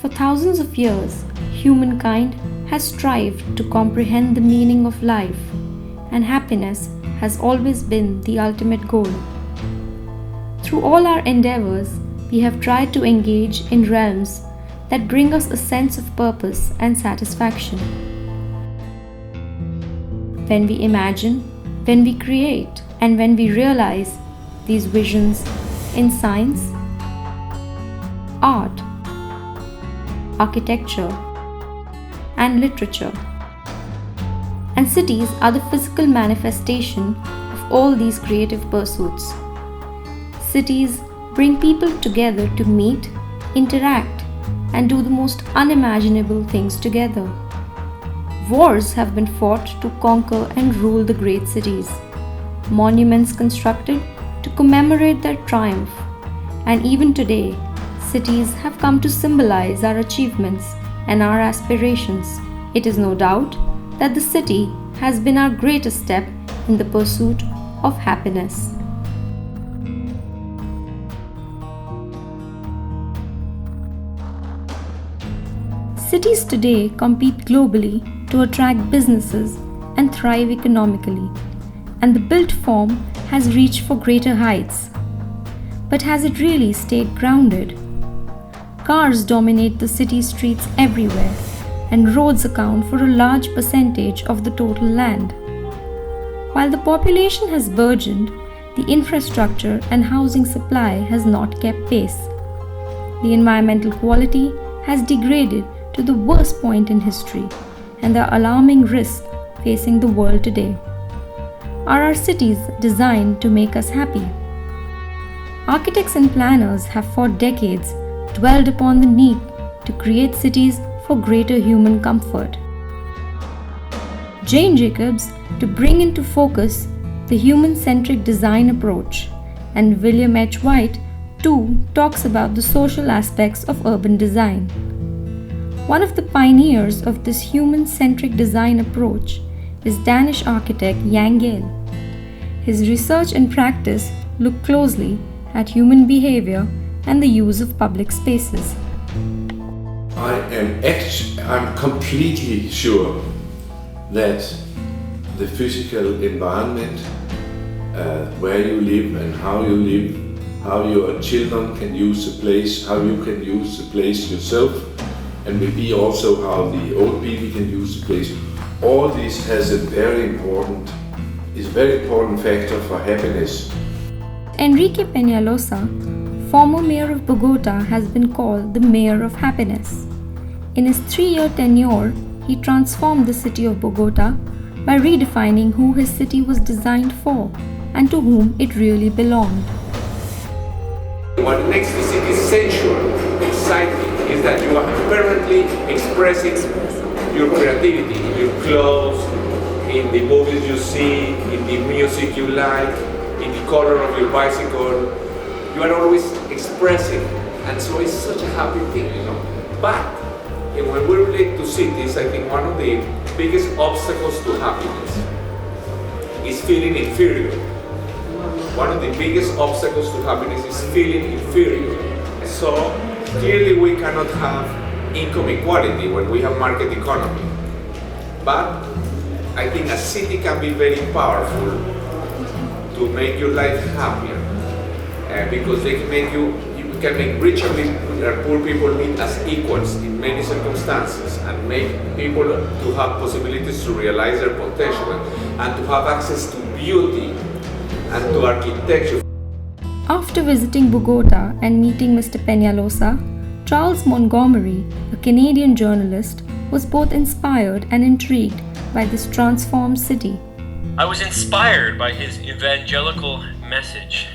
For thousands of years, humankind has strived to comprehend the meaning of life, and happiness has always been the ultimate goal. Through all our endeavors, we have tried to engage in realms that bring us a sense of purpose and satisfaction. When we imagine, when we create, and when we realize these visions in science, art, architecture, and literature. And cities are the physical manifestation of all these creative pursuits. Cities bring people together to meet, interact, and do the most unimaginable things together. Wars have been fought to conquer and rule the great cities, monuments constructed to commemorate their triumph, and even today, cities have come to symbolize our achievements and our aspirations. It is no doubt that the city has been our greatest step in the pursuit of happiness. Cities today compete globally to attract businesses and thrive economically, and the built form has reached for greater heights. But has it really stayed grounded? Cars dominate the city streets everywhere, and roads account for a large percentage of the total land. While the population has burgeoned, the infrastructure and housing supply has not kept pace. The environmental quality has degraded to the worst point in history, and the alarming risks facing the world today. Are our cities designed to make us happy? Architects and planners have for decades dwelled upon the need to create cities for greater human comfort. Jane Jacobs to bring into focus the human-centric design approach, and William H. White too talks about the social aspects of urban design. One of the pioneers of this human-centric design approach is Danish architect Jan Gehl. His research and practice look closely at human behavior and the use of public spaces. I'm completely sure that the physical environment, where you live and how you live, how your children can use the place, how you can use the place yourself, and maybe also how the old people can use the place, all this has a very important factor for happiness. Enrique Peñalosa, former mayor of Bogota, has been called the mayor of happiness. In his 3-year tenure, he transformed the city of Bogota by redefining who his city was designed for and to whom it really belonged. What makes the city sensual, exciting, is that you are permanently expressing your creativity in your clothes, in the movies you see, in the music you like, in the color of your bicycle. You are always expressing, and so it's such a happy thing, But when we relate to cities, I think one of the biggest obstacles to happiness is feeling inferior. One of the biggest obstacles to happiness is feeling inferior. So clearly we cannot have income equality when we have market economy. But I think a city can be very powerful to make your life happier, because they can make you can make rich and poor people meet as equals in many circumstances, and make people to have possibilities to realize their potential and to have access to beauty and to architecture. After visiting Bogota and meeting Mr. Peñalosa, Charles Montgomery, a Canadian journalist, was both inspired and intrigued by this transformed city. I was inspired by his evangelical message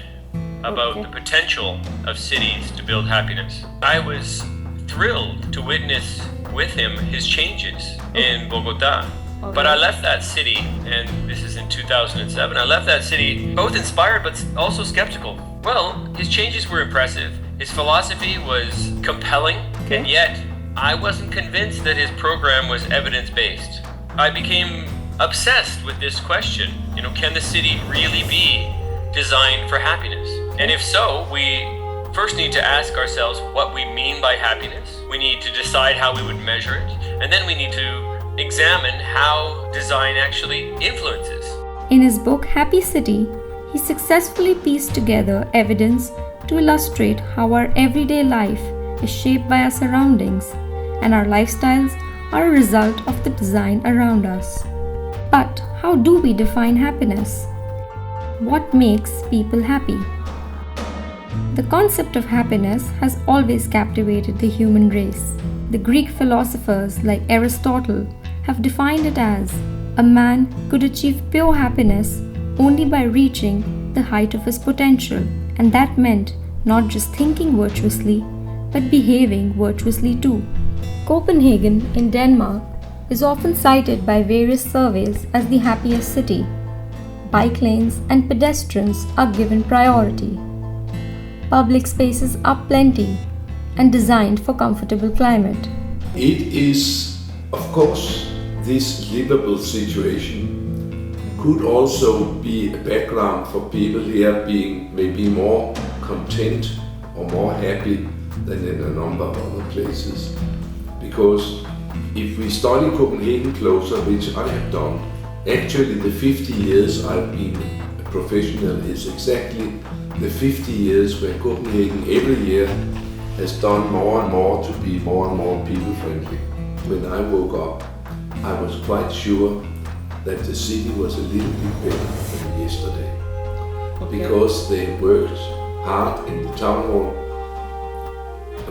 about the potential of cities to build happiness. I was thrilled to witness with him his changes in Bogota. But I left that city, and this is in 2007, I left that city both inspired but also skeptical. Well, his changes were impressive. His philosophy was compelling, and yet I wasn't convinced that his program was evidence-based. I became obsessed with this question, can the city really be designed for happiness? And if so, we first need to ask ourselves what we mean by happiness. We need to decide how we would measure it. And then we need to examine how design actually influences. In his book Happy City, he successfully pieced together evidence to illustrate how our everyday life is shaped by our surroundings and our lifestyles are a result of the design around us. But how do we define happiness? What makes people happy? The concept of happiness has always captivated the human race. The Greek philosophers like Aristotle have defined it as a man could achieve pure happiness only by reaching the height of his potential, and that meant not just thinking virtuously, but behaving virtuously too. Copenhagen in Denmark is often cited by various surveys as the happiest city. Bike lanes and pedestrians are given priority. Public spaces are plenty and designed for comfortable climate. It is, of course, this livable situation could also be a background for people here being maybe more content or more happy than in a number of other places. Because if we study Copenhagen closer, which I have done, actually the 50 years I've been a professional is exactly the 50 years where Copenhagen every year has done more and more to be more and more people friendly. When I woke up, I was quite sure that the city was a little bit better than yesterday. Okay. Because they worked hard in the town hall,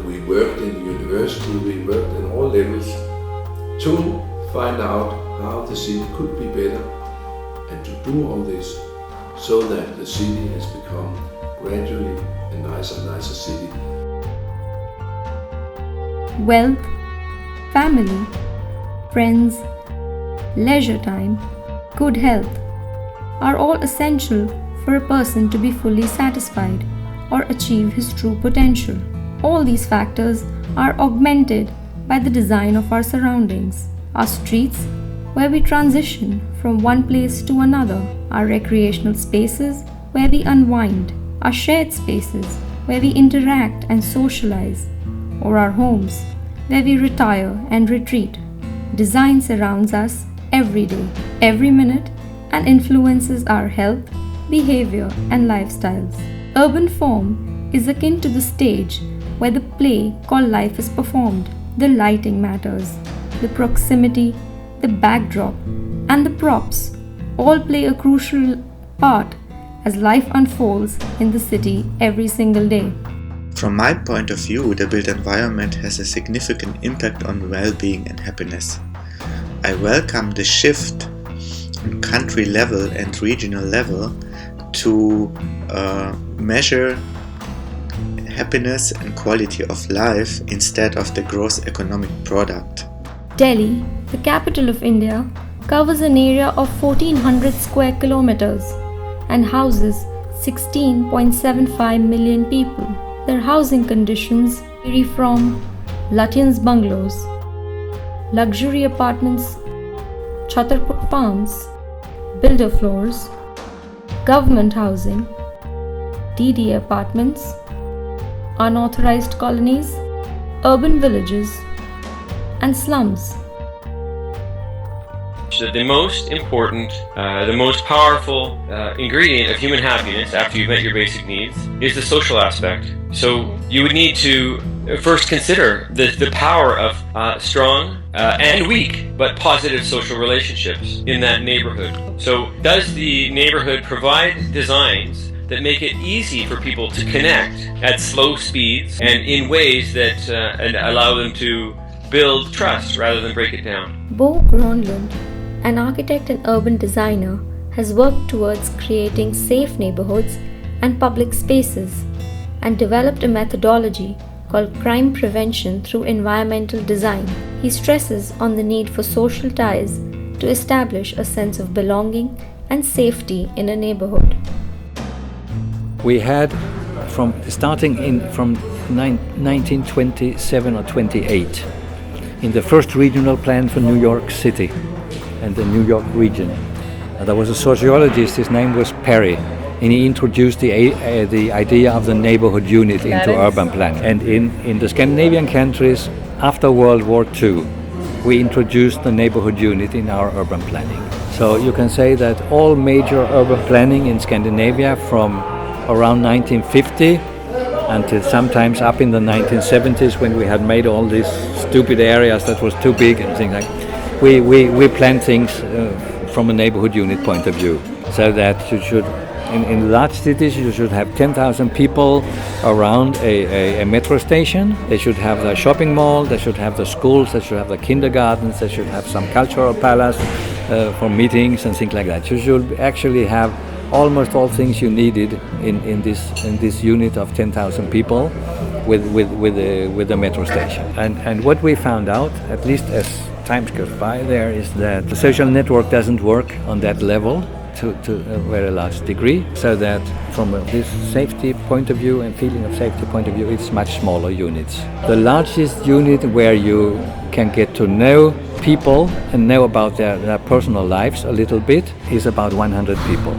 we worked in the university, we worked in all levels to find out how the city could be better and to do all this so that the city has become gradually a nicer city. Wealth, family, friends, leisure time, good health are all essential for a person to be fully satisfied or achieve his true potential. All these factors are augmented by the design of our surroundings, our streets, where we transition from one place to another, our recreational spaces, where we unwind, our shared spaces, where we interact and socialize, or our homes, where we retire and retreat. Design surrounds us every day, every minute, and influences our health, behavior, and lifestyles. Urban form is akin to the stage where the play called life is performed. The lighting matters, the proximity, the backdrop, and the props all play a crucial part as life unfolds in the city every single day. From my point of view, the built environment has a significant impact on well-being and happiness. I welcome the shift on country level and regional level to measure happiness and quality of life instead of the gross economic product. Delhi, the capital of India, covers an area of 1400 square kilometers and houses 16.75 million people. Their housing conditions vary from Lutyens bungalows, luxury apartments, Chhatarpur farms, builder floors, government housing, DDA apartments, unauthorized colonies, urban villages, and slums. The most important, the most powerful ingredient of human happiness after you've met your basic needs is the social aspect. So you would need to first consider the power of strong and weak but positive social relationships in that neighborhood. So does the neighborhood provide designs that make it easy for people to connect at slow speeds and in ways that and allow them to build trust rather than break it down? Bo Gronlund, an architect and urban designer, has worked towards creating safe neighborhoods and public spaces and developed a methodology called crime prevention through environmental design. He stresses on the need for social ties to establish a sense of belonging and safety in a neighborhood. We had from 1927 or 28 in the first regional plan for New York City and the New York region. And there was a sociologist, his name was Perry. and he introduced the idea of the neighborhood unit into urban planning. And in the Scandinavian countries, after World War II, we introduced the neighborhood unit in our urban planning. So you can say that all major urban planning in Scandinavia from around 1950 until sometimes up in the 1970s, when we had made all these stupid areas that was too big and things like that, we planned things from a neighborhood unit point of view. So that you should, in large cities, you should have 10,000 people around a metro station. They should have the shopping mall, they should have the schools, they should have the kindergartens, they should have some cultural palace for meetings and things like that. You should actually have almost all things you needed in this unit of 10,000 people with the metro station. And what we found out, at least as time goes by there, is that the social network doesn't work on that level to a very large degree, so that from this safety point of view and feeling of safety point of view, it's much smaller units. The largest unit where you can get to know people and know about their personal lives a little bit is about 100 people.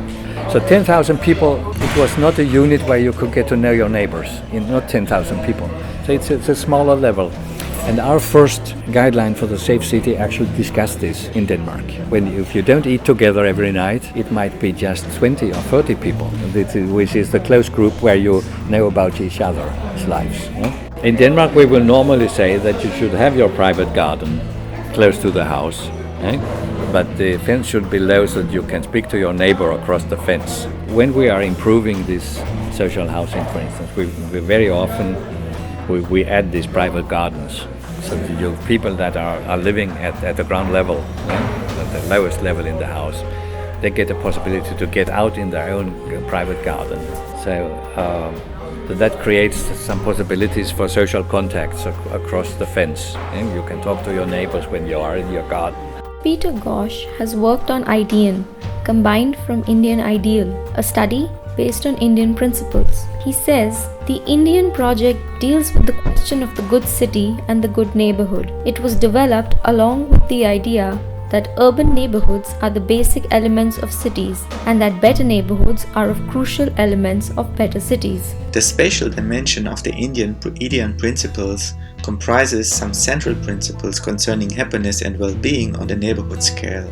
So 10,000 people, it was not a unit where you could get to know your neighbors, not 10,000 people. So it's a smaller level. And our first guideline for the safe city actually discussed this in Denmark. If you don't eat together every night, it might be just 20 or 30 people, which is the close group where you know about each other's lives. In Denmark, we will normally say that you should have your private garden close to the house, but the fence should be low so that you can speak to your neighbor across the fence. When we are improving this social housing, for instance, we very often we add these private gardens. So the people that are living at the ground level, at the lowest level in the house, they get the possibility to get out in their own private garden. So that creates some possibilities for social contacts across the fence. You can talk to your neighbors when you are in your garden. Peter Ghosh has worked on IDEAN, combined from Indian Ideal, a study based on Indian principles. He says the Indian project deals with the question of the good city and the good neighborhood. It was developed along with the idea that urban neighborhoods are the basic elements of cities and that better neighborhoods are of crucial elements of better cities. The spatial dimension of the Indian principles comprises some central principles concerning happiness and well-being on the neighborhood scale.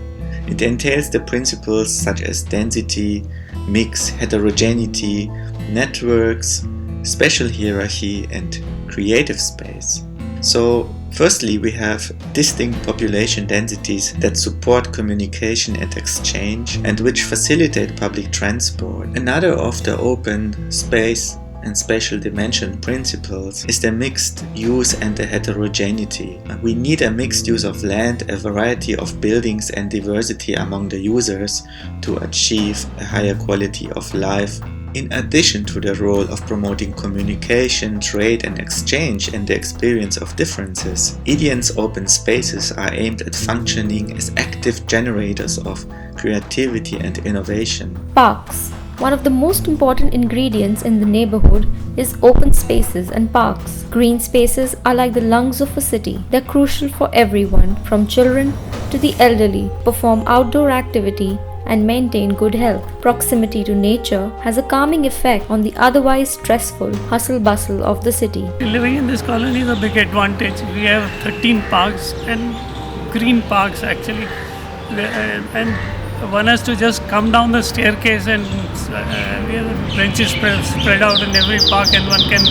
It entails the principles such as density, mix, heterogeneity, networks, spatial hierarchy, and creative space. So, firstly, we have distinct population densities that support communication and exchange and which facilitate public transport. Another of the open space and spatial dimension principles is the mixed use and the heterogeneity. We need a mixed use of land, a variety of buildings and diversity among the users to achieve a higher quality of life. In addition to the role of promoting communication, trade and exchange and the experience of differences, IDEAN's open spaces are aimed at functioning as active generators of creativity and innovation. Parks. One of the most important ingredients in the neighborhood is open spaces and parks. Green spaces are like the lungs of a city. They're crucial for everyone, from children to the elderly, perform outdoor activity and maintain good health. Proximity to nature has a calming effect on the otherwise stressful hustle-bustle of the city. Living in this colony is a big advantage. We have 13 parks and green parks actually, and one has to just come down the staircase and we have benches spread out in every park, and one can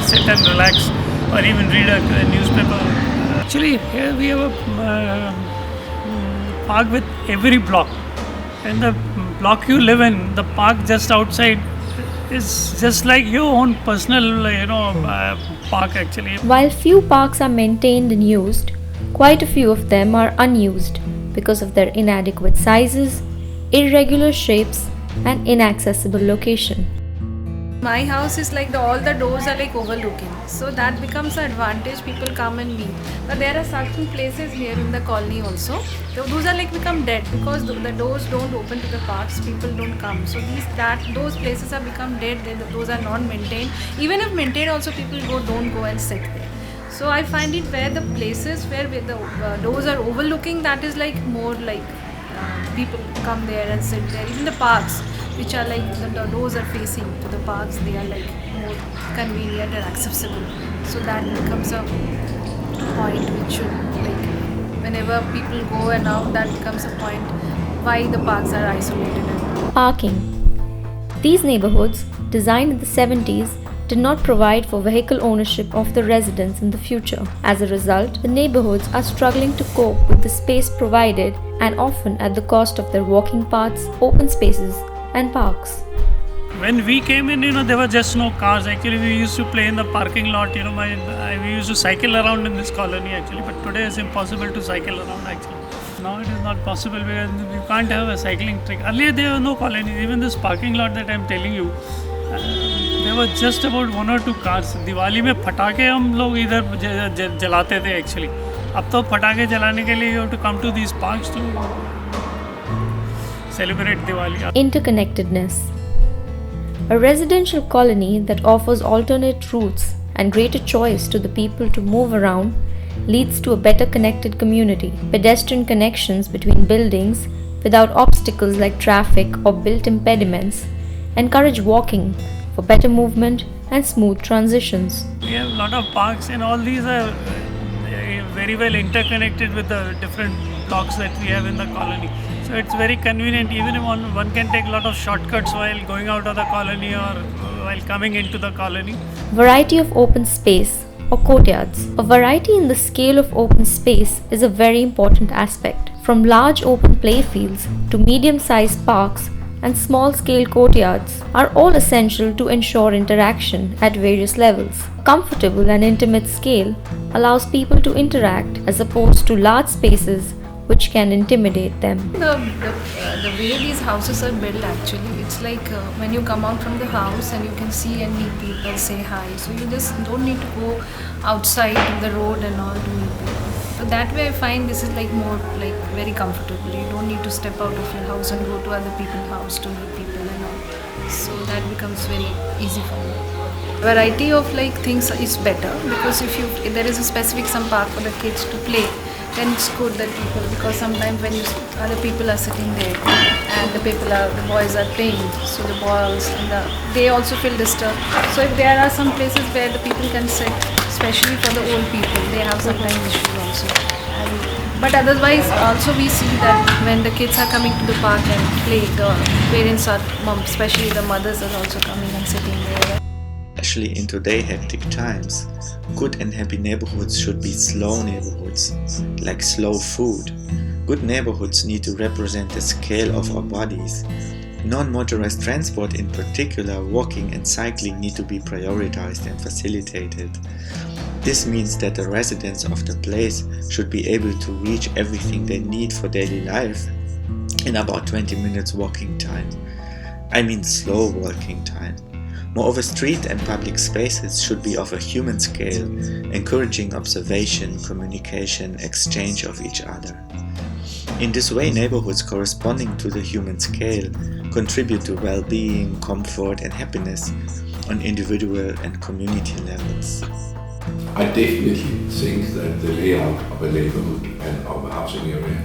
sit and relax or even read a newspaper. Actually, here we have a park with every block, and the block you live in, the park just outside is just like your own personal park actually. While few parks are maintained and used, quite a few of them are unused because of their inadequate sizes, irregular shapes and inaccessible location. My house is like all the doors are like overlooking, so that becomes an advantage. People come and meet, but there are certain places here in the colony also, those are like become dead because the doors don't open to the parks, people don't come, so those places have become dead. Those are not maintained. Even if maintained also, people don't go and sit there. So I find it where the places where the doors are overlooking, that is like more like people come there and sit there. Even the parks, which are like the doors are facing to the parks, they are like more convenient and accessible. So that becomes a point which should, like, whenever people go and out, that becomes a point why the parks are isolated. Parking. These neighborhoods, designed in the 70s, did not provide for vehicle ownership of the residents in the future. As a result, the neighborhoods are struggling to cope with the space provided and often at the cost of their walking paths, open spaces, and parks. When we came in, there were just no cars. Actually, we used to play in the parking lot. We used to cycle around in this colony actually, but today it's impossible to cycle around actually. Now it is not possible because you can't have a cycling track. Earlier there were no colonies. Even this parking lot that I'm telling you, there were just about 1 or 2 cars. Diwali में पटाखे हम लोग इधर जलाते थे actually. अब तो पटाखे जलाने के लिए you have to come to these parks to celebrate Diwali. Interconnectedness. A residential colony that offers alternate routes and greater choice to the people to move around leads to a better connected community. Pedestrian connections between buildings without obstacles like traffic or built impediments encourage walking for better movement and smooth transitions. We have a lot of parks and all these are very well interconnected with the different blocks that we have in the colony. So it's very convenient, even if one can take a lot of shortcuts while going out of the colony or while coming into the colony. Variety of open space or courtyards. A variety in the scale of open space is a very important aspect. From large open playfields to medium-sized parks and small-scale courtyards are all essential to ensure interaction at various levels. Comfortable and intimate scale allows people to interact as opposed to large spaces which can intimidate them. The way these houses are built actually, it's like when you come out from the house and you can see and meet people, say hi. So you just don't need to go outside to the road and all to meet people. So that way I find this is like more like very comfortable. You don't need to step out of your house and go to other people's house to meet people and all. So that becomes very easy for me. Variety of like things is better because if there is a specific some park for the kids to play, then it's good that people, because sometimes when other people are sitting there and the boys are playing, so the balls and they also feel disturbed. So if there are some places where the people can sit, especially for the old people, they have sometimes issues also. But otherwise also we see that when the kids are coming to the park and play, the parents are, especially the mothers are also coming and sitting there. Especially in today's hectic times, good and happy neighborhoods should be slow neighborhoods, like slow food. Good neighborhoods need to represent the scale of our bodies. Non-motorized transport, in particular walking and cycling, need to be prioritized and facilitated. This means that the residents of the place should be able to reach everything they need for daily life in about 20 minutes walking time. I mean slow walking time. Moreover, street and public spaces should be of a human scale, encouraging observation, communication, exchange of each other. In this way, neighborhoods corresponding to the human scale contribute to well-being, comfort and happiness on individual and community levels. I definitely think that the layout of a neighborhood and of a housing area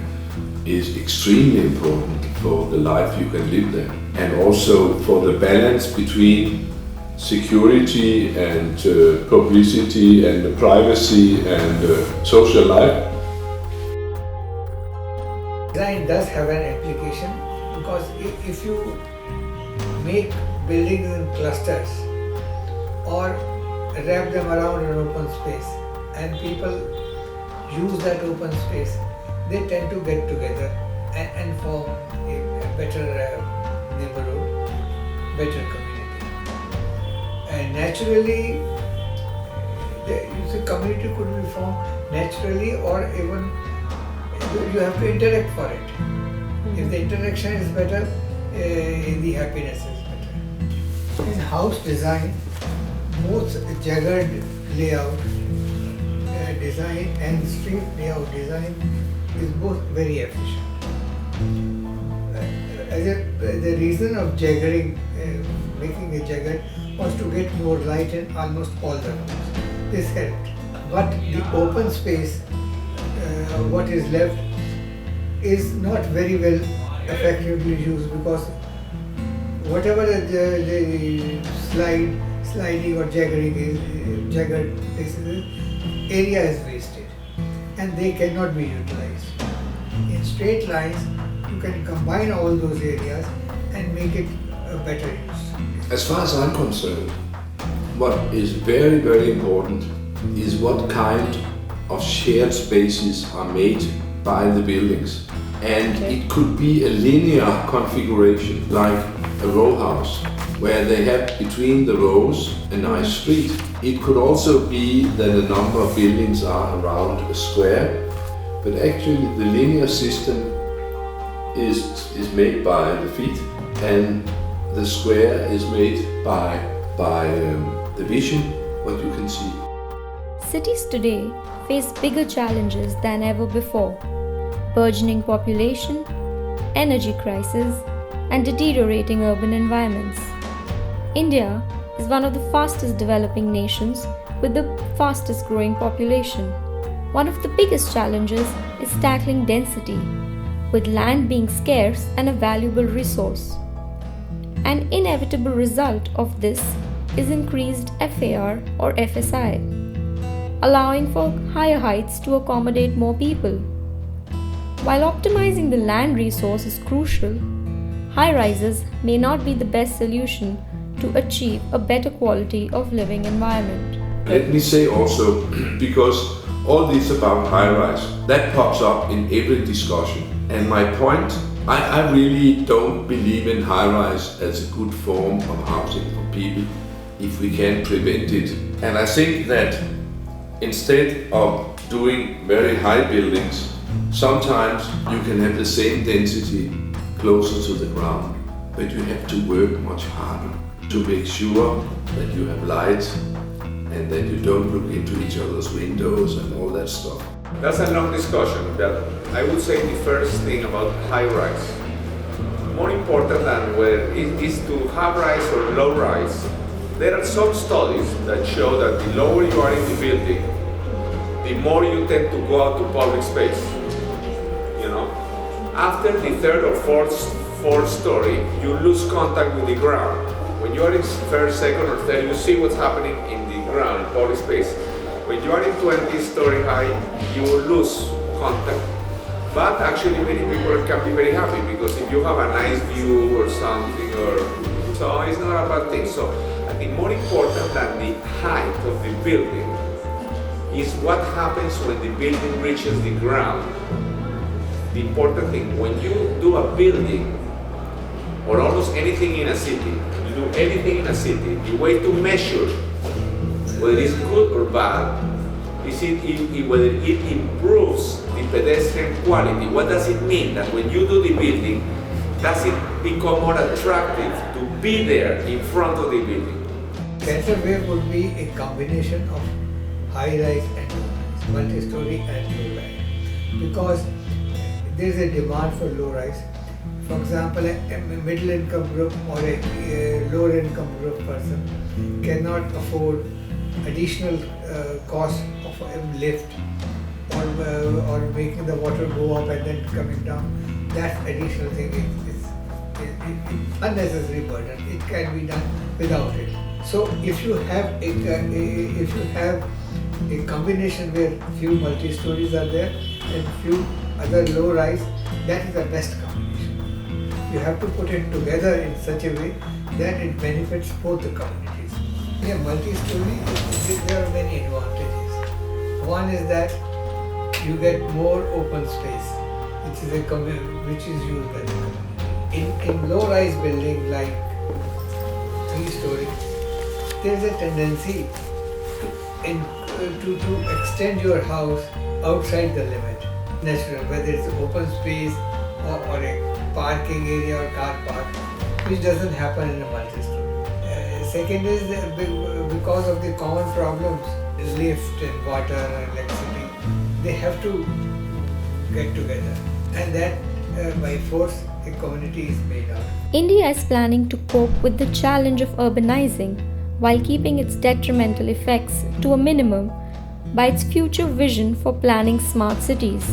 is extremely important for the life you can live there, and also for the balance between security and publicity and privacy and social life. Design does have an application because if you make buildings in clusters or wrap them around an open space and people use that open space, they tend to get together and form a better neighborhood, better community. And naturally, the community could be formed naturally, or even you have to interact for it. If the interaction is better, the happiness is better. In house design, both jagged layout design and street layout design is both very efficient. The reason of jaggering, making a jagged, was to get more light in almost all the rooms. This helped. But the open space, what is left, is not very well effectively used because whatever the sliding or jagged places, area is wasted and they cannot be utilized. In straight lines, you can combine all those areas and make it a better use. As far as I'm concerned, what is very, very important is what kind of shared spaces are made by the buildings. And it could be a linear configuration, like a row house, where they have between the rows a nice street. It could also be that a number of buildings are around a square, but actually the linear system is made by the feet, and the square is made by the vision, what you can see. Cities today face bigger challenges than ever before. Burgeoning population, energy crisis, and deteriorating urban environments. India is one of the fastest developing nations with the fastest growing population. One of the biggest challenges is tackling density, with land being scarce and a valuable resource. An inevitable result of this is increased FAR or FSI, allowing for higher heights to accommodate more people. While optimizing the land resource is crucial, high-rises may not be the best solution to achieve a better quality of living environment. Let me say also, because all this about high-rise, that pops up in every discussion. And my point, I really don't believe in high-rise as a good form of housing for people if we can prevent it. And I think that instead of doing very high buildings, sometimes you can have the same density closer to the ground, but you have to work much harder to make sure that you have light and that you don't look into each other's windows and all that stuff. That's a long discussion. That I would say the first thing about high rise, more important than whether it is to high rise or low rise. There are some studies that show that the lower you are in the building, the more you tend to go out to public space. After the third or fourth story, you lose contact with the ground. When you are in first, second, or third, you see what's happening in the ground, public space. When you are in 20-story high, you will lose contact. But actually, many people can be very happy because if you have a nice view or something, so it's not a bad thing. So I think more important than the height of the building is what happens when the building reaches the ground. The important thing, when you do a building or almost anything in a city, you do anything in a city, the way to measure whether it's good or bad is whether it improves the pedestrian quality. What does it mean? That when you do the building, does it become more attractive to be there in front of the building? Cancer wave would be a combination of high-rise and low-rise, multi-story and low-rise, because there is a demand for low-rise. For example, a middle-income group or a lower-income group person cannot afford additional cost of a lift or making the water go up and then coming down. That additional thing is unnecessary burden. It can be done without it. So if you have a combination where few multi-stories are there and few other low-rise, that is the best combination. You have to put it together in such a way that it benefits both the communities. In a multi-story, there are many advantages. One is that you get more open space, which is used by the community. In low-rise building like 3-story, there is a tendency to extend your house outside the limit. Natural, whether it's open space or a parking area or car park, which doesn't happen in a multi-story. Second is because of the common problems, lift and water and electricity, they have to get together, and that by force a community is made out. India is planning to cope with the challenge of urbanizing while keeping its detrimental effects to a minimum by its future vision for planning smart cities.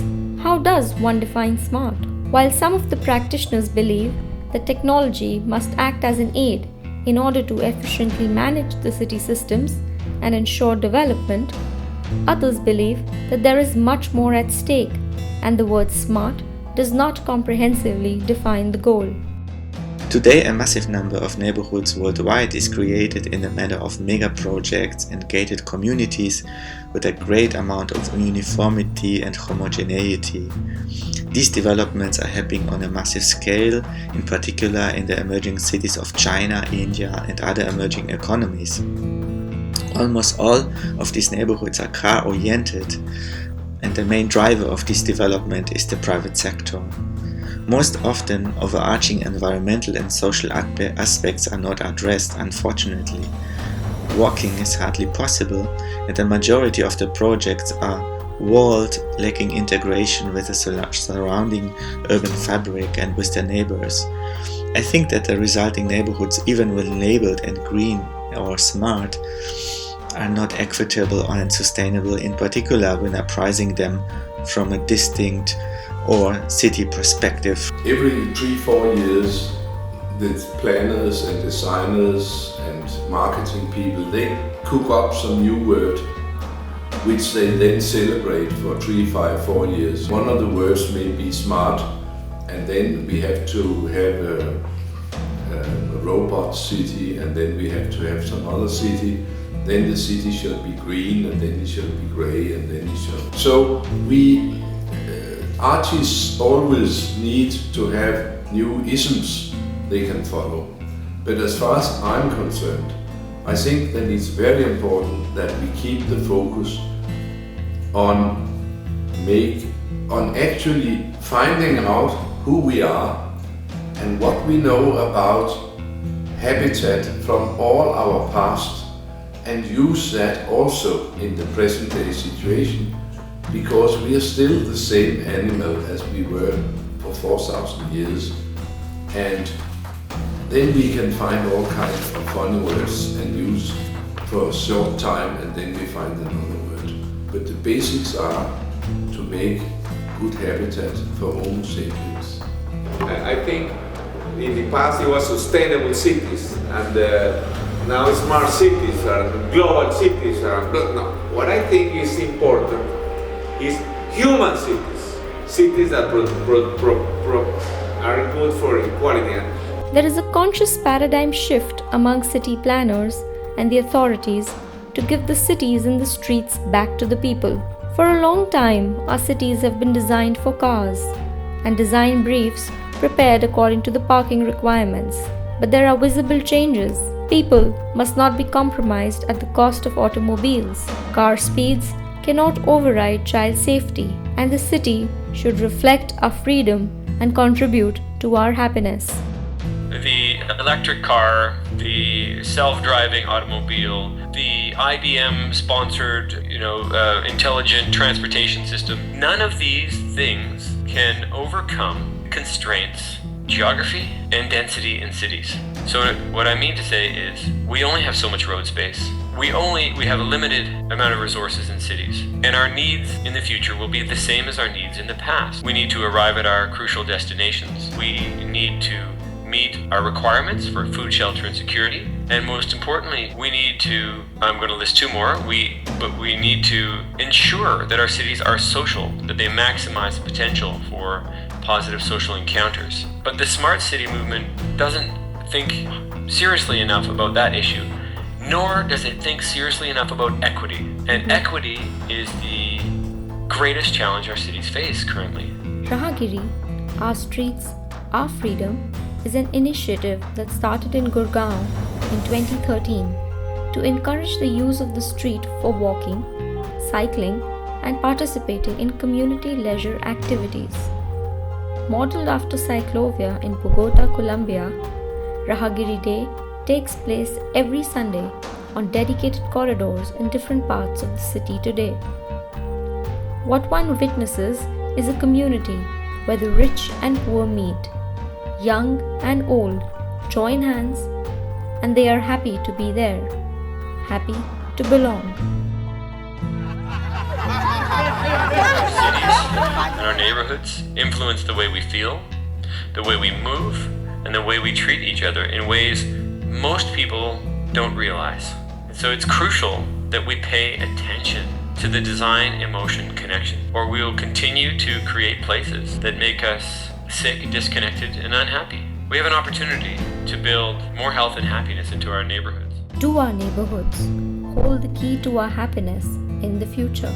How does one define smart? While some of the practitioners believe that technology must act as an aid in order to efficiently manage the city systems and ensure development, others believe that there is much more at stake and the word smart does not comprehensively define the goal. Today, a massive number of neighborhoods worldwide is created in the manner of mega projects and gated communities with a great amount of uniformity and homogeneity. These developments are happening on a massive scale, in particular in the emerging cities of China, India, and other emerging economies. Almost all of these neighborhoods are car-oriented, and the main driver of this development is the private sector. Most often, overarching environmental and social aspects are not addressed, unfortunately. Walking is hardly possible, and the majority of the projects are walled, lacking integration with the surrounding urban fabric and with their neighbors. I think that the resulting neighborhoods, even when labeled and green or smart, are not equitable and sustainable, in particular when appraising them from a distinct or city perspective. Every 3-4 years, the planners and designers and marketing people, they cook up some new word which they then celebrate for 3, 5, 4 years. One of the words may be smart, and then we have to have a robot city, and then we have to have some other city. Then the city shall be green, and then it shall be grey, and then it shall... So we artists always need to have new isms they can follow. But as far as I'm concerned, I think that it's very important that we keep the focus on actually finding out who we are and what we know about habitat from all our past, and use that also in the present day situation, because we are still the same animal as we were for 4,000 years. And then we can find all kinds of funny words and use for a short time, and then we find another word. But the basics are to make good habitat for Homo sapiens. I think in the past it was sustainable cities, and now smart cities and global cities. No. What I think is important is human cities, cities that are good for equality. There is a conscious paradigm shift among city planners and the authorities to give the cities and the streets back to the people. For a long time, our cities have been designed for cars, and design briefs prepared according to the parking requirements. But there are visible changes. People must not be compromised at the cost of automobiles. Car speeds cannot override child safety, and the city should reflect our freedom and contribute to our happiness. The electric car, the self-driving automobile, the IBM-sponsored, intelligent transportation system, none of these things can overcome constraints, geography, and density in cities. So what I mean to say is, we only have so much road space. We have a limited amount of resources in cities, and our needs in the future will be the same as our needs in the past. We need to arrive at our crucial destinations. We need to meet our requirements for food, shelter, and security. And most importantly, we need to, I'm going to list two more, but we need to ensure that our cities are social, that they maximize the potential for positive social encounters. But the smart city movement doesn't think seriously enough about that issue, nor does it think seriously enough about equity. And equity is the greatest challenge our cities face currently. Rahagiri, Our Streets, Our Freedom is an initiative that started in Gurgaon in 2013 to encourage the use of the street for walking, cycling, and participating in community leisure activities. Modeled after Cyclovia in Bogota, Colombia, Rahagiri Day takes place every Sunday on dedicated corridors in different parts of the city today. What one witnesses is a community where the rich and poor meet, young and old join hands, and they are happy to be there, happy to belong. Cities and our neighborhoods influence the way we feel, the way we move, and the way we treat each other in ways most people don't realize. And so it's crucial that we pay attention to the design emotion connection, or we will continue to create places that make us sick, disconnected, and unhappy. We have an opportunity to build more health and happiness into our neighborhoods. Do our neighborhoods hold the key to our happiness in the future?